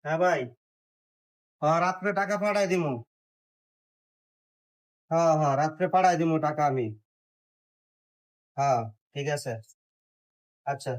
হ্যাঁ ভাই। হ্যাঁ রাত্রে টাকা পাঠাই দিমু। হ্যাঁ হ্যাঁ রাত্রে পাঠাই দিমু টাকা আমি। হ্যাঁ ঠিক আছে। আচ্ছা।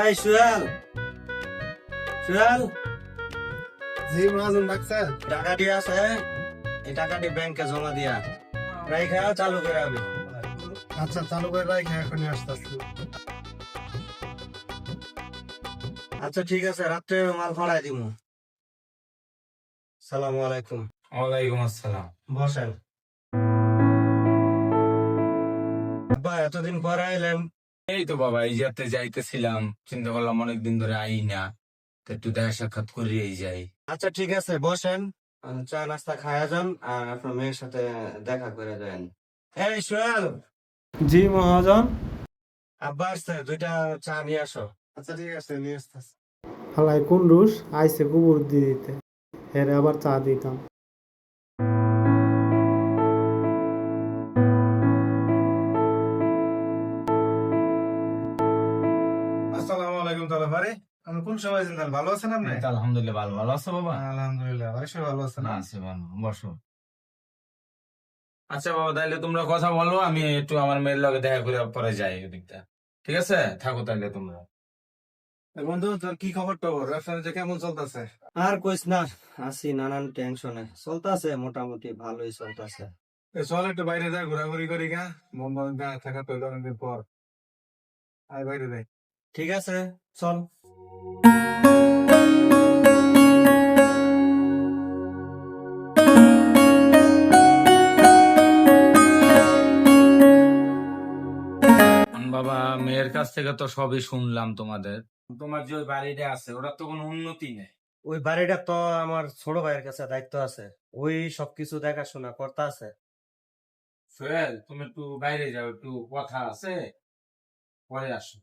এই সুয়াল, সুয়াল, জি মহাজন ডাকছেন? টাকা দিয়ে আছে, এই টাকাটি ব্যাংকে জমা দিয়া রাইখা চালু করে আমি। আচ্ছা চালু করে রাখি, এখনই আসতেছি। আচ্ছা ঠিক আছে, রাত্রে মাল পাঠাই দিমু। সালামু আলাইকুম। ওয়ালাইকুম আসসালাম। বসেন। আব্বা এতদিন পরে আইলেন। এই তো বাবা, এই যাতে যাইতেছিলাম, চিন্তা করলাম অনেকদিন ধরে আই না, তো একটু দেখা সাক্ষাৎ করিয়েই যাই। আচ্ছা ঠিক আছে বসেন, চা নাস্তা খায়া যান আর আপনার মেয়ের সাথে দেখা করে দেন। এই সোহেল, জি মহাজন। আব্বা আসছে, দুইটা চা নিয়ে আসো। আচ্ছা ঠিক আছে, নিয়ে আসতেছি। হালাই কোন রুশ আইসে গোবর দিয়ে দিতে, হেরে আবার চা দিতাম। আসসালামু আলাইকুম তাহলে ভাই, আমি কোন সময় ছিলেন? ভালো আছেন আপনি? এই তো আলহামদুলিল্লাহ, ভালো ভালো আছো বাবা? আলহামদুলিল্লাহ, ভাই সবাই ভালো আছেন? না আছে ভালো, বসো। আচ্ছা বাবা, তাইলে তোমরা কথা বলো, আমি একটু আমার মেয়ের লগে দেখা করে পরে যাই ওদিকটা। ঠিক আছে, থাকো তাইলে তোমরা। বন্ধু, তোর কি খবর টবর? ব্যবসা বাণিজ্য কেমন চলতেছে? আর কইস না, আছি নানান টেনশনে। চলতেছে মোটামুটি ভালোই চলতেছে। চল একটু বাইরে যা, ঘোরাঘুরি করি গা, মন মন থাকা তো অনেকদিন পর। আয় বাইরে যাই। ঠিক আছে চল। বাবা, মেয়ের কাছ থেকে তো সবই শুনলাম তোমাদের। তোমার যে ওই বাড়িটা আছে, ওটা তো কোনো উন্নতি নেই। ওই বাড়িটা তো আমার ছোট ভাইয়ের কাছে দায়িত্ব আছে, ওই সবকিছু দেখাশোনা করতে আছে। সোহেল, তুমি একটু বাইরে যাও, একটু কথা আছে, পরে আসো।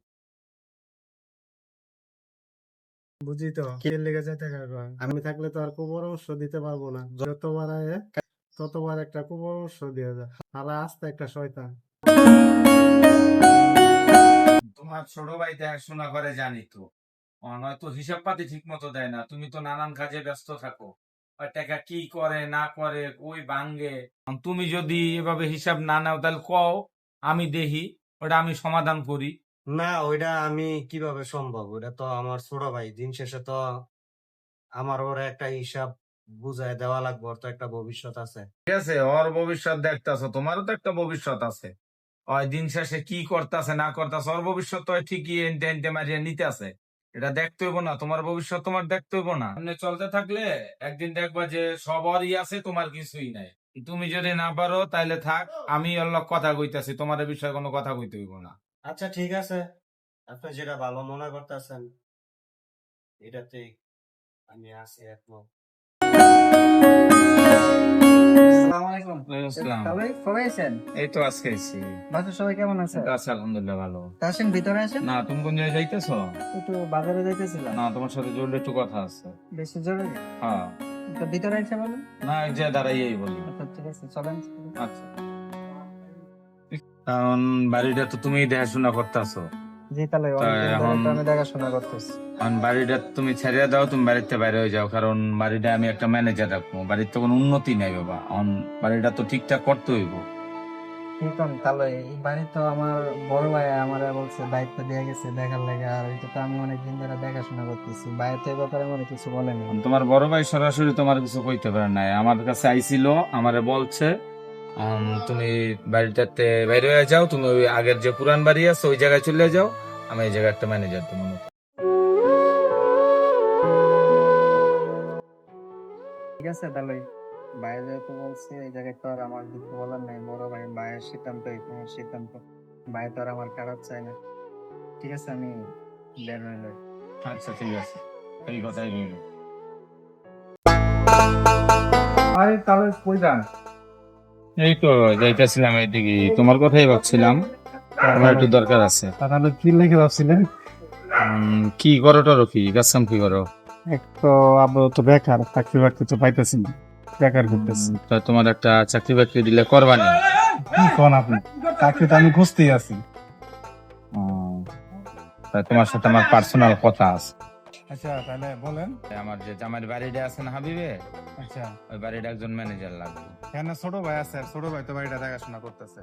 বুঝি তো কে লেগে যাইতে পারবা, আমি থাকলে তো আর কুপরামর্শ দিতে পারবো না। যতবার আয় ততবার একটা কুপরামর্শ দিয়ে যায়, হালা আস্তে একটা শয়তান। তোমার ছোট ভাই দেখাশোনা করে জানি তো, নয়তো হিসাব পাতি ঠিক মতো দেয় না। তুমি তো নানান কাজে ব্যস্ত থাকো, ওই টাকা কি করে না করে, ওই ভাঙ্গে। তুমি যদি এভাবে হিসাব না নাও তাহলে কও, আমি দেখি, ওটা আমি সমাধান করি। না ওইটা আমি কিভাবে সম্ভব, ওইটা তো আমার ছোট ভাই, দিন শেষে তো আমার ওর একটা হিসাব বুঝায় দেওয়া লাগবে, ওর তো একটা ভবিষ্যৎ আছে। ঠিক আছে, ওর ভবিষ্যৎ দেখতেছো, তোমারও তো একটা ভবিষ্যৎ আছে। ওই দিন শেষে কি করতেছে না করতেছে, ওর ভবিষ্যৎ তো ঠিকই এনতে এনতে মারিয়ে নিতে আছে। এটা দেখতে হইব না? তোমার ভবিষ্যৎ তোমার দেখতে হইব না? সামনে চলতে থাকলে একদিন দেখবা যে সবারই আছে, তোমার কিছুই নাই। তুমি যদি না পারো তাইলে থাক, আমি অল্লাহ কথা কইতাছি, তোমার এ বিষয়ে কোনো কথা কইতে হইব না। আচ্ছা ঠিক আছে, আপনি যেটা ভালো মনে করতেছেন এটাতেই আমি আছি একমত। আসসালামু আলাইকুম। আসসালাম। সবাই আছেন? এই তো আজকে আইছি। বাসার সবাই কেমন আছে? আছে আলহামদুলিল্লাহ, ভালো। তা আসেন, ভিতরে আসেন। না, তুমি কোন জায়গায় যাইতেছো? একটু বাজারে যাইতেছিলাম। না, তোমার সাথে জরুরি একটু কথা আছে। বেশি জরুরি? হ্যাঁ। তো ভিতরে এসে বলেন। না, এক জায়গায় দাঁড়াইয়েই বলি। আচ্ছা ঠিক আছে, চলেন। আচ্ছা। কারণ বাড়িটা তো তুমি দেখাশোনা করতেছো, জি, তাহলে অনেকদিন ধরে এখন তো আমি দেখাশোনা করতেছি। কারণ বাড়িটা তুমি ছেড়ে দাও, তুমি বাড়িতে বাইরে হয়ে যাও, কারণ বাড়িটা আমি একটা ম্যানেজার রাখবো। বাড়ির তো কোনো উন্নতি নাই বাবা, এখন বাড়িটা তো ঠিকঠাক করতে হইব। ঠিক আছে, তাহলে এই বাড়ি তো আমার বড় ভাই আমার বলছে দায়িত্ব দিয়ে গেছে দেখার লাগে, আর এটা তো আমি অনেকদিন ধরে দেখাশোনা করতেছি। ভাই তো এই ব্যাপারে মনে কিছু বলেনি। এখন তোমার বড় ভাই সরাসরি তোমার কিছু কইতে পারে নাই, আমার কাছে আইছিল, আমারে বলছে তুমি বাড়িটাতে বাইরে হয়ে যাও, তুমি ওই আগের যে পুরান বাড়ি আছে ওই জায়গায় চলে যাও, আমি এই জায়গায় একটা ম্যানেজার তোমার মতো। ঠিক আছে, তাহলে ভাই যেহেতু বলছে এই জায়গায় তো আর আমার কিছু বলার নাই। বড় ভাই, ভাইয়ের সিদ্ধান্ত এখানে সিদ্ধান্ত, ভাই তো আর আমার খারাপ চায় না। ঠিক আছে, আমি বের হয়ে যাই। আচ্ছা ঠিক আছে, এই কথাই রইল। আরে তাহলে কই যান? এই তো যাইতেছিলাম এইদিকে, তোমার কথাই ভাবছিলাম। আমার একটু দরকার আছে। তাহলে কি লিখে ভাবছিলেন? কি করো টরো, কি কাজ কাম কি করো? এক তো আপাতত বেকার, চাকরি বাকরি তো পাইতেছি না, বেকার করতেছি। তা তোমার একটা চাকরি বাকরি দিলে করবা না? কি কোন আপনি? চাকরি তো আমি খুঁজতেই আছি। তা তোমার সাথে আমার পার্সোনাল কথা আছে। আচ্ছা তাহলে বলেন। আমার যে জামাইয়ের বাড়িটা আছে না হাবিবে, আচ্ছা ওই বাড়িটা একজন ম্যানেজার লাগবে। কেন? ছোট ভাই আছে, আর ছোট ভাই তো বাড়িটা দেখাশোনা করতেছে।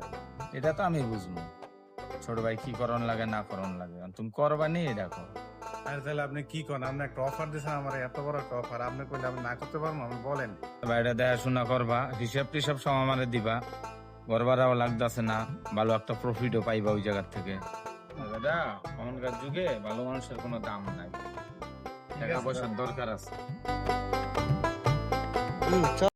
এটা তো আমি বুঝবো, ছোট ভাই কি করণ লাগে না করণ লাগে, তুমি করবা নি এটা করো। আর তাহলে আপনি কি করেন? আপনি একটা অফার দিয়েছেন আমার, এত বড় একটা অফার, আপনি কইলে আমি না করতে পারবো? আপনি বলেন। বাড়িটা দেখাশোনা করবা, হিসাব টিসাব সব আমারে দিবা, ঘর ভাড়াও লাগতেছে না, ভালো একটা প্রফিটও পাইবা ওই জায়গার থেকে। দাদা, এখনকার যুগে ভালো মানুষের কোনো দাম নাই, টাকা পয়সার দরকার আছে। চল।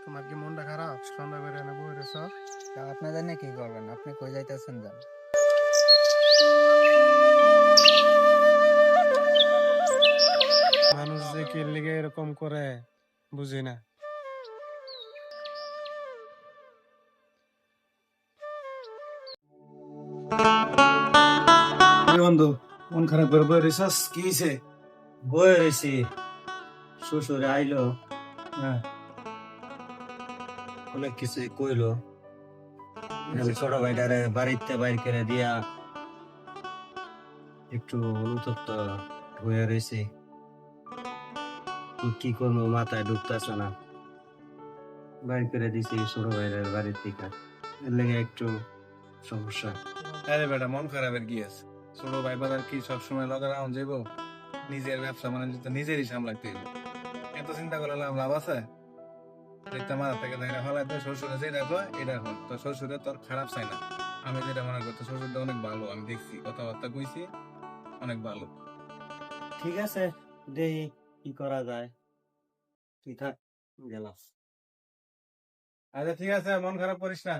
তোমার কি মনটা খারাপ? সন্ধ্যা করে এনে বই রেছ। আপনি জানে কি করবেন? আপনি কই যাইতেছেন যান। মানুষ যে কি লিগে এরকম করে বুঝি না। বন্ধু, মন খারাপ করে বই রেছস, কি হয়েছে? বয়ে রয়েছি, শ্বশুরে আইলো, হ্যাঁ অনেক কিছু কইলো। আমি ছোট ভাইটারে বাড়িতে বাইর করে দিয়া একটু অনুতপ্ত হয়ে রয়েছি। কি করবো মাথায় ঢুকতেছে না, বাইর করে দিছি ছোট ভাইটার বাড়ির থেকে, এর লেগে একটু সমস্যা। আরে বেটা, মন খারাপের কি আছে? ছোট ভাই বাদার কি সবসময় লগে রাউন্ড যাইব? নিজের ব্যবসা মানে তো নিজেরই সামলাইতে হইব। এত চিন্তা করে লাভ আছে? দেখতে মাথা থেকে দেখা ফেলাই তো শ্বশুরে যেটা কয় এটা হল তো, শ্বশুরে তোর খারাপ চাই না। আমি যেটা মনে করতো শ্বশুরটা অনেক ভালো, আমি দেখছি, কথাবার্তা কইছি, অনেক ভালো। ঠিক আছে, দেখি কি করা যায়, তুই থাক, গেলাম। আচ্ছা ঠিক আছে, মন খারাপ করিস না।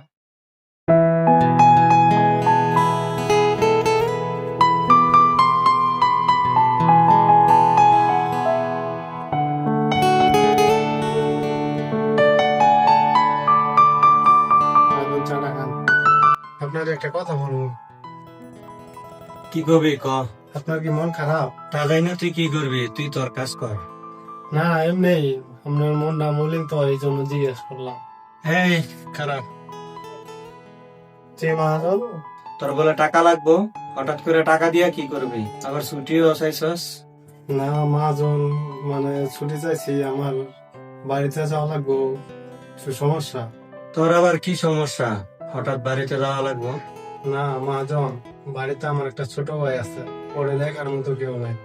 আপনার একটা কথা বলবো। কি করবি ক? আপনার কি মন খারাপ? তা যাই না, তুই কি করবি? তুই তোর কাজ কর। না এমনি, আপনার মনটা মলিন তো, এই জন্য জিজ্ঞেস করলাম। এই খারাপ, যে মহাজন, তোর বলে টাকা লাগবো, হঠাৎ করে টাকা দিয়া কি করবি? আবার ছুটিও চাইছস? না মহাজন, মানে ছুটি চাইছি, আমার বাড়িতে যাওয়া লাগবো, একটু সমস্যা। তোর আবার কি সমস্যা, হঠাৎ বাড়িতে যাওয়া লাগবো? না মহাজন, বাড়িতে আমার একটা ছোট ভাই আছে, পরে দেখার মতো কেউ নাই।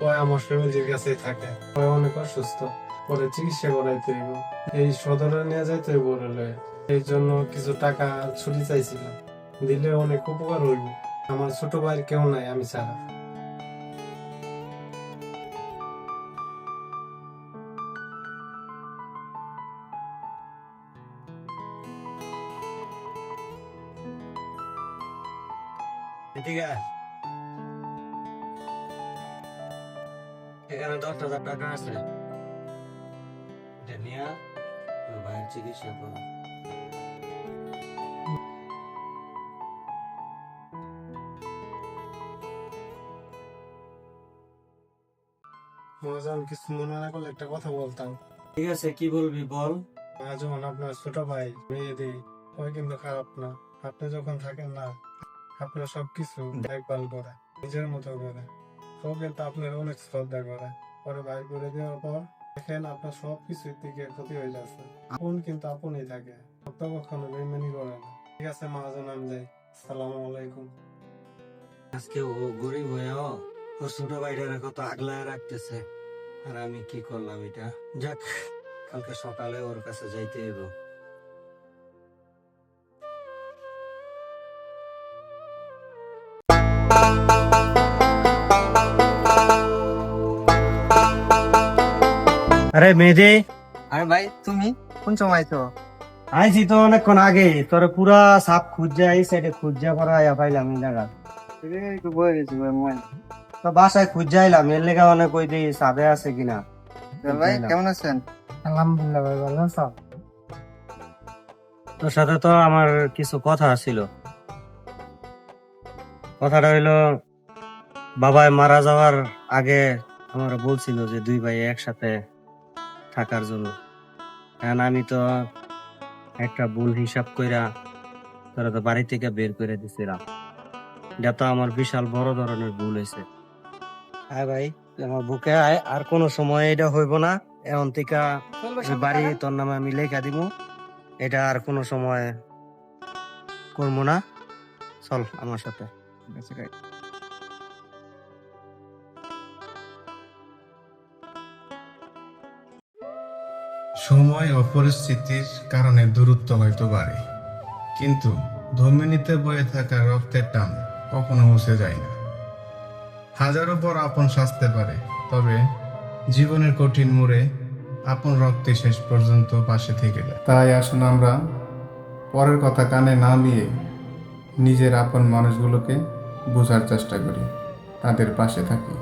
ওই আমার ফ্যামিলির কাছেই থাকে, ওই অনেক অসুস্থ, পরে চিকিৎসা করাইতে হইব, এই সদরে নিয়ে যাইতে হইব রেলে। এই জন্য কিছু টাকা ছুটি চাইছিলাম, দিলে অনেক উপকার হইব। আমার ছোট ভাইয়ের কেউ নাই আমি ছাড়া। এদিকে আয়। এখানে 10,000 টাকা আছে, এটা নিয়ে তোর ভাইয়ের চিকিৎসা কর। মহাজন, কিছু মনে না করলে একটা কথা বলতাম। ঠিক আছে, কি বলবি বল। মহাজন, আপনার ছোট ভাই মেয়ে দেই, ওই কিন্তু খারাপ না। আপনি যখন থাকেন না, আপনার সবকিছু দেখভাল করে, নিজের মতো করে। ও কিন্তু আপনার অনেক শ্রদ্ধা করে। পরে ভাই করে দেওয়ার পর দেখেন আপনার সবকিছুর দিকে ক্ষতি হয়ে যাচ্ছে। আপন কিন্তু আপনই থাকে, আপনার কখনো বেইমানি করে না। ঠিক আছে মহাজন, আমি যাই। আসসালামু আলাইকুম। আজকে ও গরিব হয়েও ওর ছোট ভাইটার কত আগলায় রাখতেছে, আর আমি কি করলাম এটা। যাক, কালকে সকালে ওর কাছে যাইতে হইব। আরে মেহেদি, আরে ভাই তুমি কোন সময় তো? আইছি তো অনেকক্ষণ আগে, তোরে পুরা সাপ খুঁজে এই সাইডে খুঁজে পড়া পাইলাম এই জায়গা। একটু বয়ে গেছি ভাই মোবাইল। তো বাসায় খুঁজে আইলাম, এর লেগে অনেক ওই যে সাপে আছে কিনা। ভাই কেমন আছেন? আলহামদুলিল্লাহ ভাই, ভালো আছো? তোর সাথে তো আমার কিছু কথা ছিল। কথাটা হইলো, বাবাই মারা যাওয়ার আগে আমার বলছিল যে দুই ভাই একসাথে থাকার জন্য। কারণ আমি তো একটা ভুল হিসাব কইরা তোরা তো বাড়ি থেকে বের করে দিছিলাম। এটা তো আমার বিশাল বড় ধরনের ভুল হয়েছে। হ্যাঁ ভাই, আমার বুকে আয়, আর কোনো সময় এটা হইব না। এখন থেকে এই বাড়ি তোর নামে আমি লেখা দিব, এটা আর কোনো সময় করবো না। চল আমার সাথে। সময় ও পরিস্থিতির কারণে দূরত্ব হয়তো বাড়ে, কিন্তু ধমনীতে বয়ে থাকা রক্তের টান কখনো মুছে যায় না। হাজারো পর আপন সাজতে পারে, তবে জীবনের কঠিন মোড়ে আপন রক্তে শেষ পর্যন্ত পাশে থেকে যায়। তাই আসুন আমরা পরের কথা কানে না নিয়ে নিজের আপন মানুষগুলোকে বোঝার চেষ্টা করি, তাদের পাশে থাকি।